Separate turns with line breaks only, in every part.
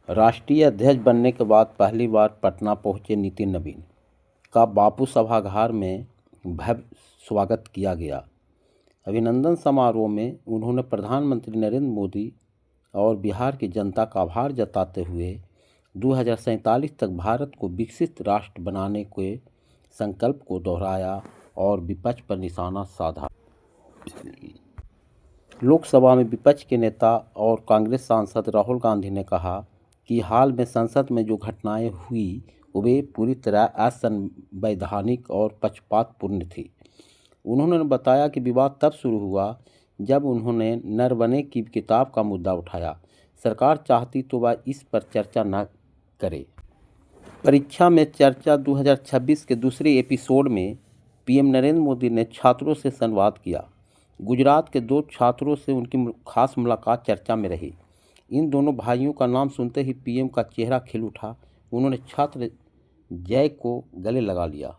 राष्ट्रीय अध्यक्ष बनने के बाद पहली बार पटना पहुंचे नितिन नवीन का बापू सभागार में भव्य स्वागत किया गया। अभिनंदन समारोह में उन्होंने प्रधानमंत्री नरेंद्र मोदी और बिहार की जनता का आभार जताते हुए 2047 तक भारत को विकसित राष्ट्र बनाने के संकल्प को दोहराया और विपक्ष पर निशाना साधा। लोकसभा में विपक्ष के नेता और कांग्रेस सांसद राहुल गांधी ने कहा कि हाल में संसद में जो घटनाएं हुई वे पूरी तरह असंवैधानिक और पक्षपातपूर्ण थी। उन्होंने बताया कि विवाद तब शुरू हुआ जब उन्होंने नरवणे की किताब का मुद्दा उठाया। सरकार चाहती तो वह इस पर चर्चा न करे। परीक्षा में चर्चा 2026 के दूसरे एपिसोड में पीएम नरेंद्र मोदी ने छात्रों से संवाद किया। गुजरात के 2 छात्रों से उनकी खास मुलाकात चर्चा में रही। इन दोनों भाइयों का नाम सुनते ही पीएम का चेहरा खिल उठा। उन्होंने छात्र जय को गले लगा लिया।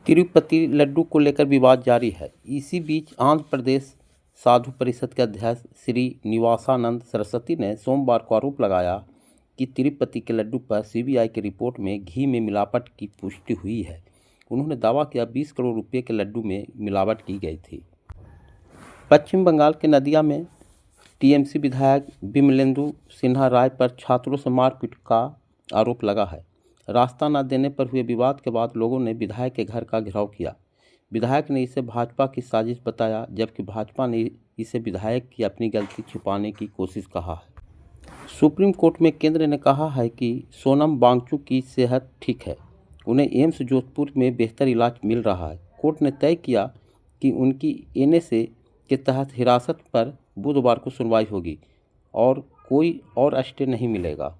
तिरुपति लड्डू को लेकर विवाद जारी है। इसी बीच आंध्र प्रदेश साधु परिषद के अध्यक्ष श्री निवासानंद सरस्वती ने सोमवार को आरोप लगाया कि तिरुपति के लड्डू पर सीबीआई की रिपोर्ट में घी में मिलावट की पुष्टि हुई है। उन्होंने दावा किया 20 करोड़ रुपये के लड्डू में मिलावट की गई थी। पश्चिम बंगाल के नदिया में टीएमसी विधायक विमलेंदु सिन्हा राय पर छात्रों से मारपीट का आरोप लगा है। रास्ता न देने पर हुए विवाद के बाद लोगों ने विधायक के घर का घेराव किया। विधायक ने इसे भाजपा की साजिश बताया, जबकि भाजपा ने इसे विधायक की अपनी गलती छिपाने की कोशिश कहा है। सुप्रीम कोर्ट में केंद्र ने कहा है कि सोनम वांगचुक की सेहत ठीक है। उन्हें एम्स जोधपुर में बेहतर इलाज मिल रहा है। कोर्ट ने तय किया कि उनकी एनएसए के तहत हिरासत पर बुधवार को सुनवाई होगी और कोई और स्टे नहीं मिलेगा।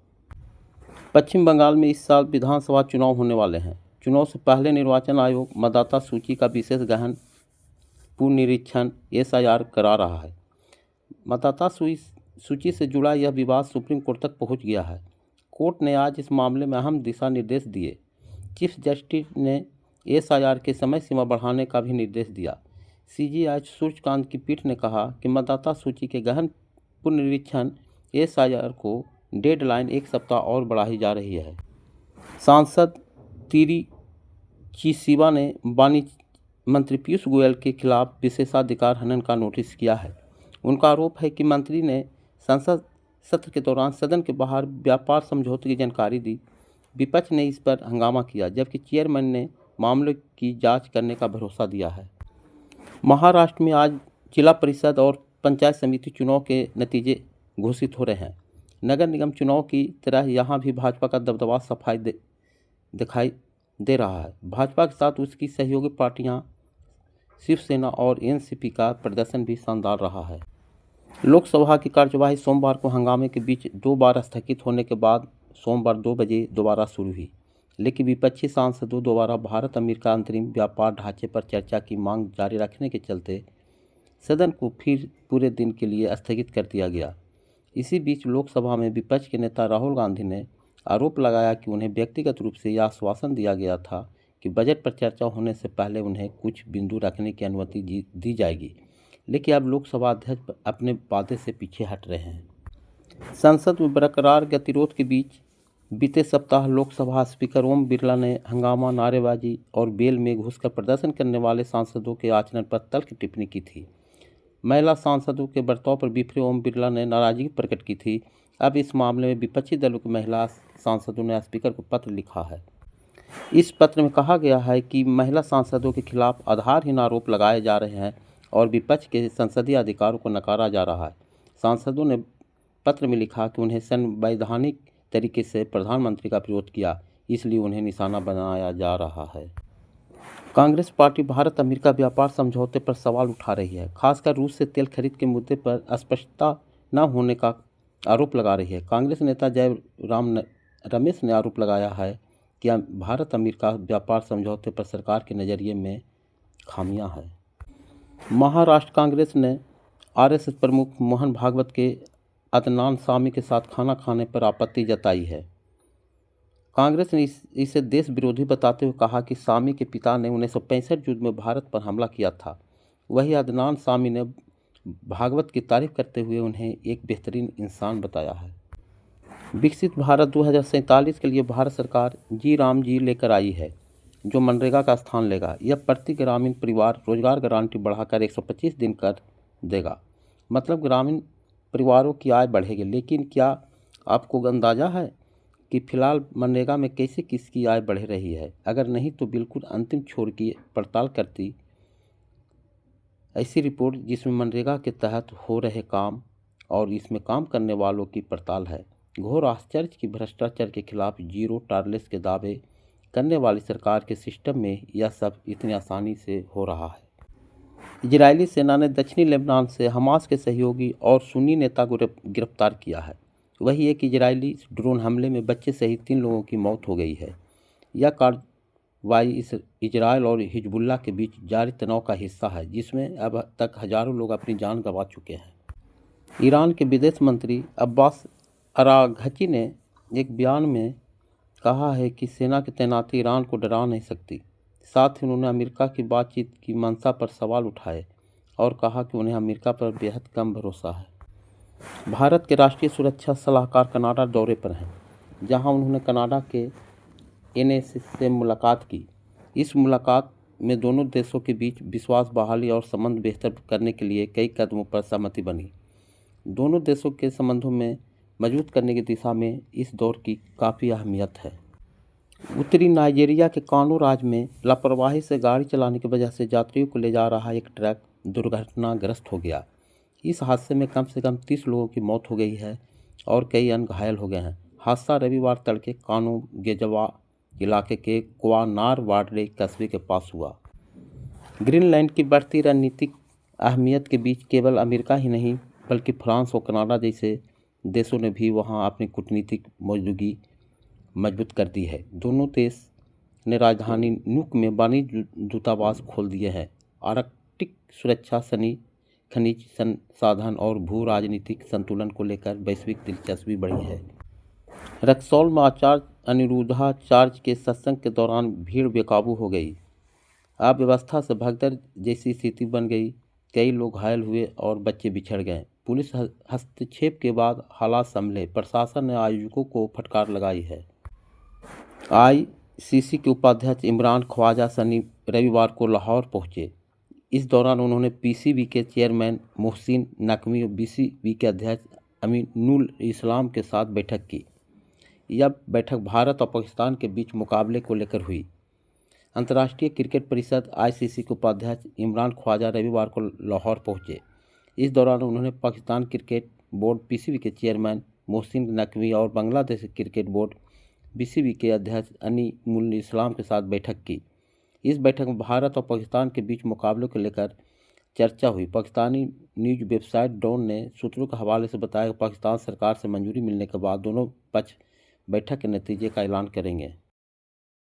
पश्चिम बंगाल में इस साल विधानसभा चुनाव होने वाले हैं। चुनाव से पहले निर्वाचन आयोग मतदाता सूची का विशेष गहन पुनरीक्षण एसआईआर करा रहा है। मतदाता सूची से जुड़ा यह विवाद सुप्रीम कोर्ट तक पहुंच गया है। कोर्ट ने आज इस मामले में अहम दिशा निर्देश दिए। चीफ जस्टिस ने एसआईआर के समय सीमा बढ़ाने का भी निर्देश दिया। सीजेआई सूर्यकांत की पीठ ने कहा कि मतदाता सूची के गहन पुनरीक्षण एसआईआर को डेडलाइन 1 सप्ताह और बढ़ाई जा रही है। सांसद तिरुचि ने वाणिज्य मंत्री पीयूष गोयल के खिलाफ विशेषाधिकार हनन का नोटिस किया है। उनका आरोप है कि मंत्री ने संसद सत्र के दौरान सदन के बाहर व्यापार समझौते की जानकारी दी। विपक्ष ने इस पर हंगामा किया, जबकि चेयरमैन ने मामले की जांच करने का भरोसा दिया है। महाराष्ट्र में आज जिला परिषद और पंचायत समिति चुनाव के नतीजे घोषित हो रहे हैं। नगर निगम चुनाव की तरह यहां भी भाजपा का दबदबा दिखाई दे रहा है। भाजपा के साथ उसकी सहयोगी पार्टियां शिवसेना और एनसीपी का प्रदर्शन भी शानदार रहा है। लोकसभा की कार्यवाही सोमवार को हंगामे के बीच 2 बार स्थगित होने के बाद सोमवार 2 बजे दोबारा शुरू हुई, लेकिन विपक्षी सांसदों द्वारा भारत अमेरिका अंतरिम व्यापार ढांचे पर चर्चा की मांग जारी रखने के चलते सदन को फिर पूरे दिन के लिए स्थगित कर दिया गया। इसी बीच लोकसभा में विपक्ष के नेता राहुल गांधी ने आरोप लगाया कि उन्हें व्यक्तिगत रूप से यह आश्वासन दिया गया था कि बजट पर चर्चा होने से पहले उन्हें कुछ बिंदु रखने की अनुमति दी जाएगी, लेकिन अब लोकसभा अध्यक्ष अपने वादे से पीछे हट रहे हैं। संसद में बरकरार गतिरोध के बीच बीते सप्ताह लोकसभा स्पीकर ओम बिरला ने हंगामा, नारेबाजी और बेल में घुसकर प्रदर्शन करने वाले सांसदों के आचरण पर तल्ख टिप्पणी की थी। महिला सांसदों के बर्ताव पर बिफरे ओम बिरला ने नाराजगी प्रकट की थी। अब इस मामले में विपक्षी दलों की महिला सांसदों ने स्पीकर को पत्र लिखा है। इस पत्र में कहा गया है कि महिला सांसदों के खिलाफ आधारहीन आरोप लगाए जा रहे हैं और विपक्ष के संसदीय अधिकारों को नकारा जा रहा है। सांसदों ने पत्र में लिखा कि उन्हें संवैधानिक तरीके से प्रधानमंत्री का विरोध किया, इसलिए उन्हें निशाना बनाया जा रहा है। कांग्रेस पार्टी भारत अमेरिका व्यापार समझौते पर सवाल उठा रही है, खासकर रूस से तेल खरीद के मुद्दे पर स्पष्टता न होने का आरोप लगा रही है। कांग्रेस नेता जयराम रमेश ने आरोप लगाया है कि भारत अमेरिका व्यापार समझौते पर सरकार के नज़रिए में खामियां हैं। महाराष्ट्र कांग्रेस ने आरएसएस प्रमुख मोहन भागवत के अदनान सामी के साथ खाना खाने पर आपत्ति जताई है। कांग्रेस ने इसे देश विरोधी बताते हुए कहा कि सामी के पिता ने 1965 युद्ध में भारत पर हमला किया था। वही अदनान सामी ने भागवत की तारीफ करते हुए उन्हें एक बेहतरीन इंसान बताया है। विकसित भारत 2047 के लिए भारत सरकार जी राम जी लेकर आई है, जो मनरेगा का स्थान लेगा। यह प्रति ग्रामीण परिवार रोजगार गारंटी बढ़ाकर 125 दिन कर देगा। मतलब ग्रामीण परिवारों की आय बढ़ेगी। लेकिन क्या आपको अंदाज़ा है कि फिलहाल मनरेगा में कैसे किसकी आय बढ़ रही है? अगर नहीं तो बिल्कुल अंतिम छोर की पड़ताल करती ऐसी रिपोर्ट जिसमें मनरेगा के तहत हो रहे काम और इसमें काम करने वालों की पड़ताल है। घोर आश्चर्य की भ्रष्टाचार के खिलाफ जीरो टॉलरेंस के दावे करने वाली सरकार के सिस्टम में यह सब इतनी आसानी से हो रहा है। इजरायली सेना ने दक्षिणी लेबनान से हमास के सहयोगी और सुन्नी नेता को गिरफ्तार किया है। वही एक इजरायली ड्रोन हमले में बच्चे सहित 3 लोगों की मौत हो गई है। यह कार्रवाई इजरायल और हिजबुल्लाह के बीच जारी तनाव का हिस्सा है, जिसमें अब तक हजारों लोग अपनी जान गंवा चुके हैं। ईरान के विदेश मंत्री अब्बास अराघची ने एक बयान में कहा है कि सेना की तैनाती ईरान को डरा नहीं सकती। साथ ही उन्होंने अमेरिका की बातचीत की मंशा पर सवाल उठाए और कहा कि उन्हें अमेरिका पर बेहद कम भरोसा है। भारत के राष्ट्रीय सुरक्षा सलाहकार कनाडा दौरे पर हैं, जहां उन्होंने कनाडा के एनएसए से मुलाकात की। इस मुलाकात में दोनों देशों के बीच विश्वास बहाली और संबंध बेहतर करने के लिए कई कदमों पर सहमति बनी। दोनों देशों के संबंधों में मजबूत करने की दिशा में इस दौर की काफ़ी अहमियत है। उत्तरी नाइजीरिया के कानो राज्य में लापरवाही से गाड़ी चलाने की वजह से यात्रियों को ले जा रहा एक ट्रक दुर्घटनाग्रस्त हो गया। इस हादसे में कम से कम 30 लोगों की मौत हो गई है और कई अन्य घायल हो गए हैं। हादसा रविवार तड़के कानो गेजवा इलाके के क्वानार वार्डे कस्बे के पास हुआ। ग्रीनलैंड की बढ़ती रणनीतिक अहमियत के बीच केवल अमेरिका ही नहीं बल्कि फ्रांस और कनाडा जैसे देशों ने भी वहां अपनी कूटनीतिक मौजूदगी मजबूत कर दी है। दोनों देश ने राजधानी नुक में वाणिज्य दूतावास खोल दिए हैं। आर्कटिक सुरक्षा, खनिज संसाधन और भू राजनीतिक संतुलन को लेकर वैश्विक दिलचस्पी बढ़ी है। रक्सौल में आचार्य अनिरुद्धाचार्य के सत्संग के दौरान भीड़ बेकाबू हो गई। अव्यवस्था से भगदड़ जैसी स्थिति बन गई। कई लोग घायल हुए और बच्चे बिछड़ गए। पुलिस हस्तक्षेप के बाद हालात संभले। प्रशासन ने आयोजकों को फटकार लगाई है। आईसीसी के उपाध्यक्ष इमरान ख्वाजा सनी रविवार को लाहौर पहुंचे। इस दौरान उन्होंने पीसीबी के चेयरमैन मोहसिन नकवी और बीसीबी के अध्यक्ष अमीनुल इस्लाम के साथ बैठक की। यह बैठक भारत और पाकिस्तान के बीच मुकाबले को लेकर हुई। अंतर्राष्ट्रीय क्रिकेट परिषद आईसीसी के उपाध्यक्ष इमरान ख्वाजा रविवार को लाहौर पहुंचे। इस दौरान उन्होंने पाकिस्तान क्रिकेट बोर्ड पीसीबी के चेयरमैन मोहसिन नकवी और बांग्लादेश क्रिकेट बोर्ड बीसीबी के अध्यक्ष अनीमुल इस्लाम के साथ बैठक की। इस बैठक में भारत और पाकिस्तान के बीच मुकाबले को लेकर चर्चा हुई। पाकिस्तानी न्यूज वेबसाइट डॉन ने सूत्रों के हवाले से बताया कि पाकिस्तान सरकार से मंजूरी मिलने के बाद दोनों पक्ष बैठक के नतीजे का ऐलान करेंगे।